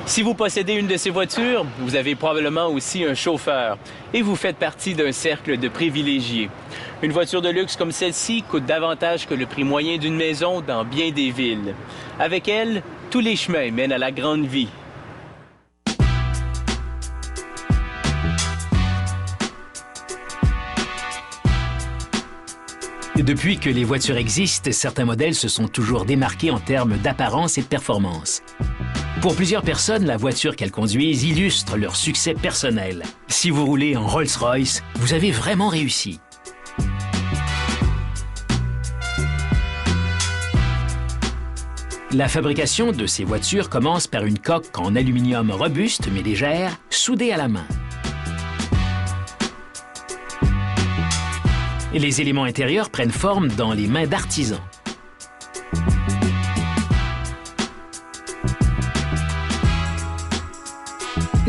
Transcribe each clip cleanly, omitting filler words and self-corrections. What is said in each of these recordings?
Si vous possédez une de ces voitures, vous avez probablement aussi un chauffeur et vous faites partie d'un cercle de privilégiés. Une voiture de luxe comme celle-ci coûte davantage que le prix moyen d'une maison dans bien des villes. Avec elle, tous les chemins mènent à la grande vie. Depuis que les voitures existent, certains modèles se sont toujours démarqués en termes d'apparence et de performance. Pour plusieurs personnes, la voiture qu'elles conduisent illustre leur succès personnel. Si vous roulez en Rolls-Royce, vous avez vraiment réussi. La fabrication de ces voitures commence par une coque en aluminium robuste mais légère, soudée à la main. Et les éléments intérieurs prennent forme dans les mains d'artisans.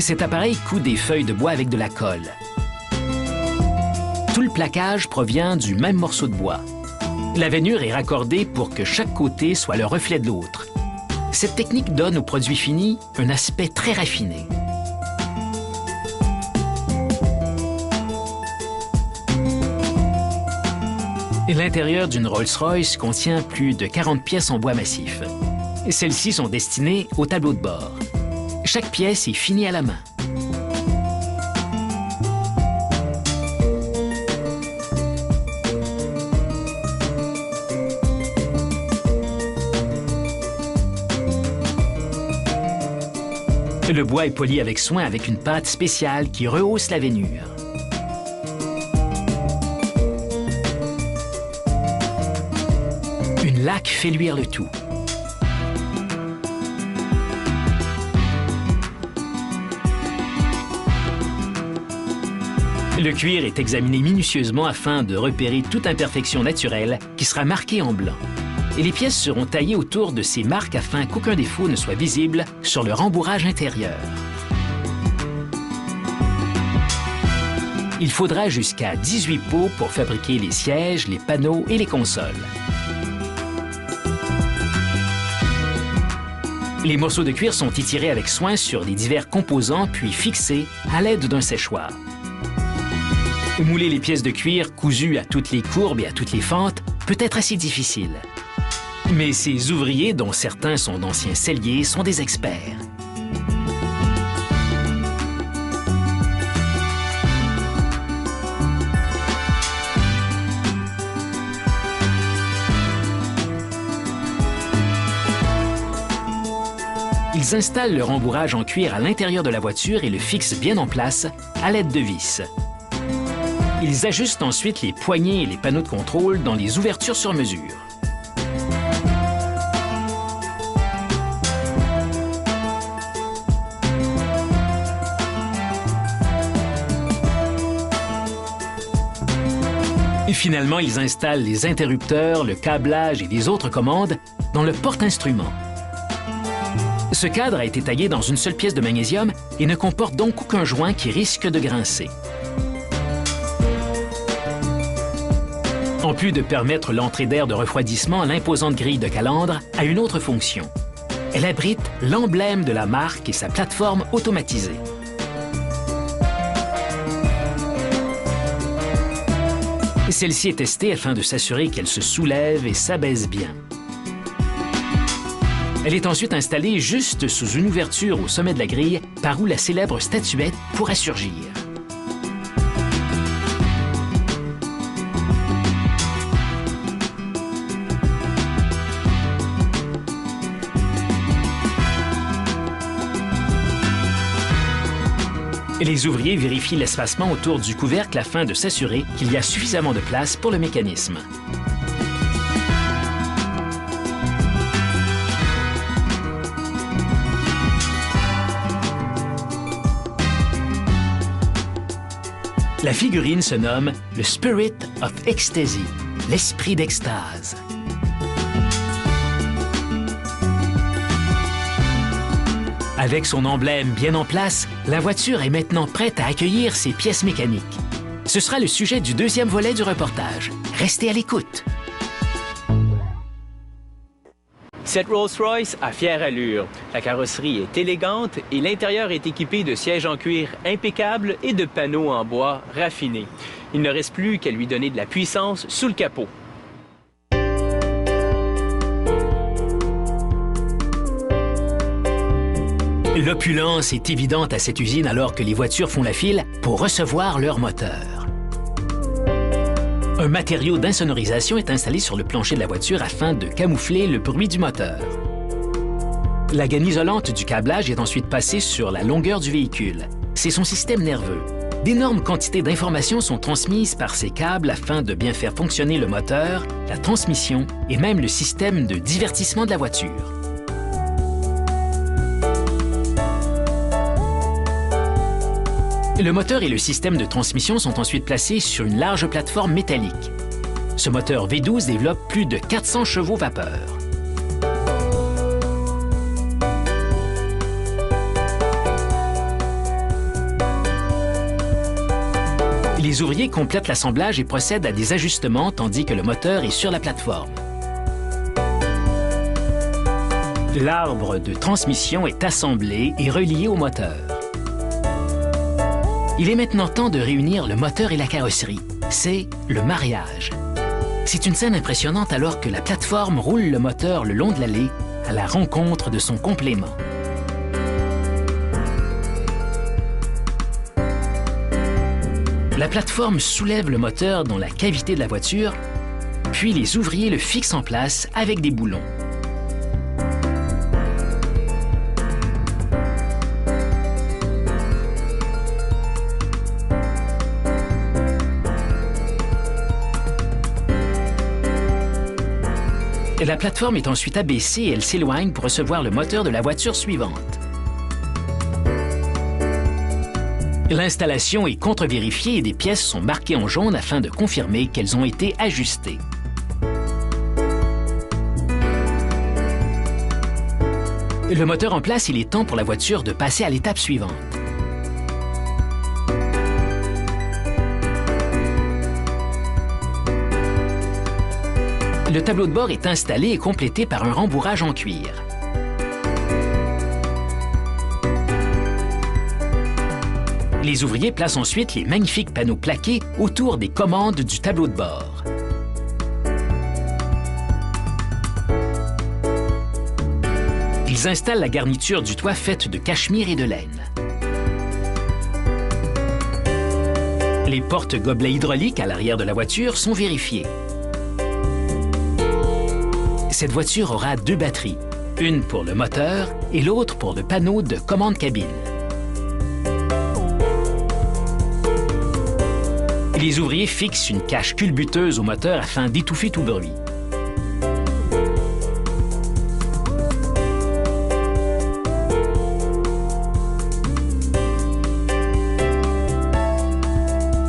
Cet appareil coud des feuilles de bois avec de la colle. Tout le plaquage provient du même morceau de bois. La veinure est raccordée pour que chaque côté soit le reflet de l'autre. Cette technique donne au produit fini un aspect très raffiné. L'intérieur d'une Rolls-Royce contient plus de 40 pièces en bois massif. Celles-ci sont destinées au tableau de bord. Chaque pièce est finie à la main. Le bois est poli avec soin avec une pâte spéciale qui rehausse la veinure. Une laque fait luire le tout. Le cuir est examiné minutieusement afin de repérer toute imperfection naturelle qui sera marquée en blanc. Et les pièces seront taillées autour de ces marques afin qu'aucun défaut ne soit visible sur le rembourrage intérieur. Il faudra jusqu'à 18 pots pour fabriquer les sièges, les panneaux et les consoles. Les morceaux de cuir sont étirés avec soin sur les divers composants puis fixés à l'aide d'un séchoir. Mouler les pièces de cuir cousues à toutes les courbes et à toutes les fentes peut être assez difficile. Mais ces ouvriers, dont certains sont d'anciens selliers, sont des experts. Ils installent le rembourrage en cuir à l'intérieur de la voiture et le fixent bien en place à l'aide de vis. Ils ajustent ensuite les poignées et les panneaux de contrôle dans les ouvertures sur mesure. Et finalement, ils installent les interrupteurs, le câblage et les autres commandes dans le porte-instruments. Ce cadre a été taillé dans une seule pièce de magnésium et ne comporte donc aucun joint qui risque de grincer. En plus de permettre l'entrée d'air de refroidissement, l'imposante grille de calandre a une autre fonction. Elle abrite l'emblème de la marque et sa plateforme automatisée. Celle-ci est testée afin de s'assurer qu'elle se soulève et s'abaisse bien. Elle est ensuite installée juste sous une ouverture au sommet de la grille par où la célèbre statuette pourra surgir. Les ouvriers vérifient l'espacement autour du couvercle afin de s'assurer qu'il y a suffisamment de place pour le mécanisme. La figurine se nomme le Spirit of Ecstasy, l'esprit d'extase. Avec son emblème bien en place, la voiture est maintenant prête à accueillir ses pièces mécaniques. Ce sera le sujet du deuxième volet du reportage. Restez à l'écoute. Cette Rolls-Royce a fière allure. La carrosserie est élégante et l'intérieur est équipé de sièges en cuir impeccables et de panneaux en bois raffinés. Il ne reste plus qu'à lui donner de la puissance sous le capot. L'opulence est évidente à cette usine alors que les voitures font la file pour recevoir leur moteur. Un matériau d'insonorisation est installé sur le plancher de la voiture afin de camoufler le bruit du moteur. La gaine isolante du câblage est ensuite passée sur la longueur du véhicule. C'est son système nerveux. D'énormes quantités d'informations sont transmises par ces câbles afin de bien faire fonctionner le moteur, la transmission et même le système de divertissement de la voiture. Le moteur et le système de transmission sont ensuite placés sur une large plateforme métallique. Ce moteur V12 développe plus de 400 chevaux vapeur. Les ouvriers complètent l'assemblage et procèdent à des ajustements tandis que le moteur est sur la plateforme. L'arbre de transmission est assemblé et relié au moteur. Il est maintenant temps de réunir le moteur et la carrosserie. C'est le mariage. C'est une scène impressionnante alors que la plateforme roule le moteur le long de l'allée à la rencontre de son complément. La plateforme soulève le moteur dans la cavité de la voiture, puis les ouvriers le fixent en place avec des boulons. La plateforme est ensuite abaissée et elle s'éloigne pour recevoir le moteur de la voiture suivante. L'installation est contre-vérifiée et des pièces sont marquées en jaune afin de confirmer qu'elles ont été ajustées. Le moteur en place, il est temps pour la voiture de passer à l'étape suivante. Le tableau de bord est installé et complété par un rembourrage en cuir. Les ouvriers placent ensuite les magnifiques panneaux plaqués autour des commandes du tableau de bord. Ils installent la garniture du toit faite de cachemire et de laine. Les portes-gobelets hydrauliques à l'arrière de la voiture sont vérifiées. Cette voiture aura deux batteries, une pour le moteur et l'autre pour le panneau de commande cabine. Les ouvriers fixent une cache culbuteuse au moteur afin d'étouffer tout bruit.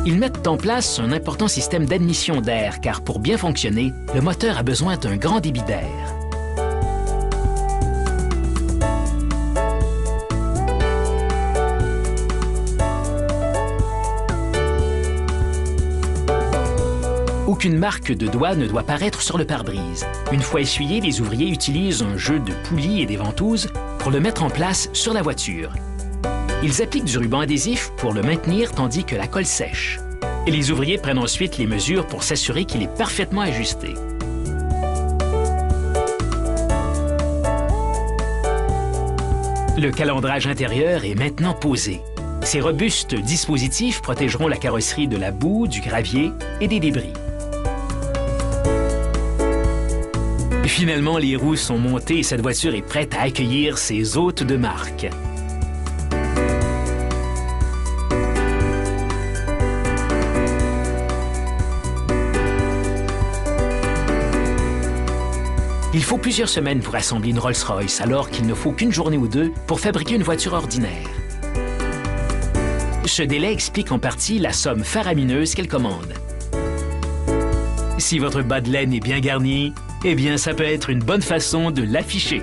Ils mettent en place un important système d'admission d'air, car pour bien fonctionner, le moteur a besoin d'un grand débit d'air. Aucune marque de doigt ne doit paraître sur le pare-brise. Une fois essuyé, les ouvriers utilisent un jeu de poulies et des ventouses pour le mettre en place sur la voiture. Ils appliquent du ruban adhésif pour le maintenir tandis que la colle sèche. Et les ouvriers prennent ensuite les mesures pour s'assurer qu'il est parfaitement ajusté. Le calendrage intérieur est maintenant posé. Ces robustes dispositifs protégeront la carrosserie de la boue, du gravier et des débris. Finalement, les roues sont montées et cette voiture est prête à accueillir ses hôtes de marque. Il faut plusieurs semaines pour assembler une Rolls-Royce, alors qu'il ne faut qu'une journée ou deux pour fabriquer une voiture ordinaire. Ce délai explique en partie la somme faramineuse qu'elle commande. Si votre bas de laine est bien garni, eh bien ça peut être une bonne façon de l'afficher.